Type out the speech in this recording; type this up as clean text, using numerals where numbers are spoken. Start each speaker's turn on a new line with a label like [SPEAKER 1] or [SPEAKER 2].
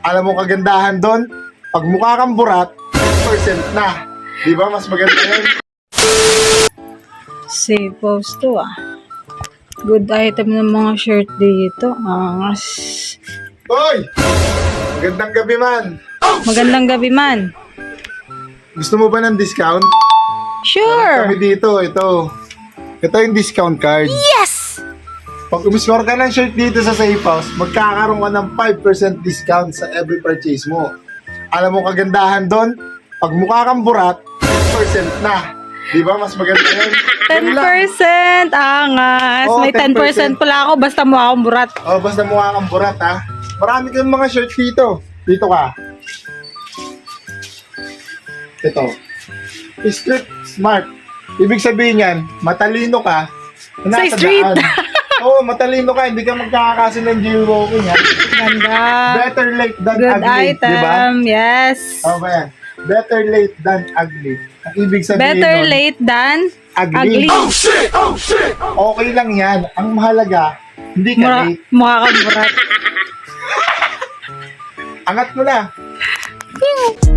[SPEAKER 1] Alam mo kagandahan doon? Pag mukha kang burat, 10% na. Di ba? Mas maganda yun.
[SPEAKER 2] Safe post to ah. Good item ng mga shirt dito. Angas.
[SPEAKER 1] Hoy! Magandang gabi man.
[SPEAKER 2] Magandang gabi man.
[SPEAKER 1] Gusto mo ba ng discount?
[SPEAKER 2] Sure.
[SPEAKER 1] Kami dito, ito. Ito yung discount card.
[SPEAKER 2] Yes!
[SPEAKER 1] Pag umiscore ka ng shirt dito sa Safe House, magkakaroon ka ng 5% discount sa every purchase mo. Alam mo kagandahan doon? Pag mukha kang burat, 10% na. Di ba? Mas maganda yun.
[SPEAKER 2] 10%! Angas.
[SPEAKER 1] Oo,
[SPEAKER 2] May 10%
[SPEAKER 1] 10%.
[SPEAKER 2] pala ako basta mukha akong burat.
[SPEAKER 1] Oh, basta mukha kang burat ha. Marami kang mga shirt dito. Dito ka. Ito. Street smart. Ibig sabihin yan, matalino ka.
[SPEAKER 2] Sa street.
[SPEAKER 1] Oo, matalino ka. Hindi ka magkakakasin ng jaywalking ha.
[SPEAKER 2] Ganda.
[SPEAKER 1] Better late than
[SPEAKER 2] Good
[SPEAKER 1] ugly.
[SPEAKER 2] item.
[SPEAKER 1] Di ba?
[SPEAKER 2] Yes.
[SPEAKER 1] Oo ba yan? Better late than ugly. Ang ibig sabihin
[SPEAKER 2] Better
[SPEAKER 1] nun,
[SPEAKER 2] late than
[SPEAKER 1] ugly.
[SPEAKER 2] ugly.
[SPEAKER 1] Okay lang yan. Ang mahalaga, hindi ka late.
[SPEAKER 2] Mukha kang burat.
[SPEAKER 1] Angat mo na.
[SPEAKER 2] Pew!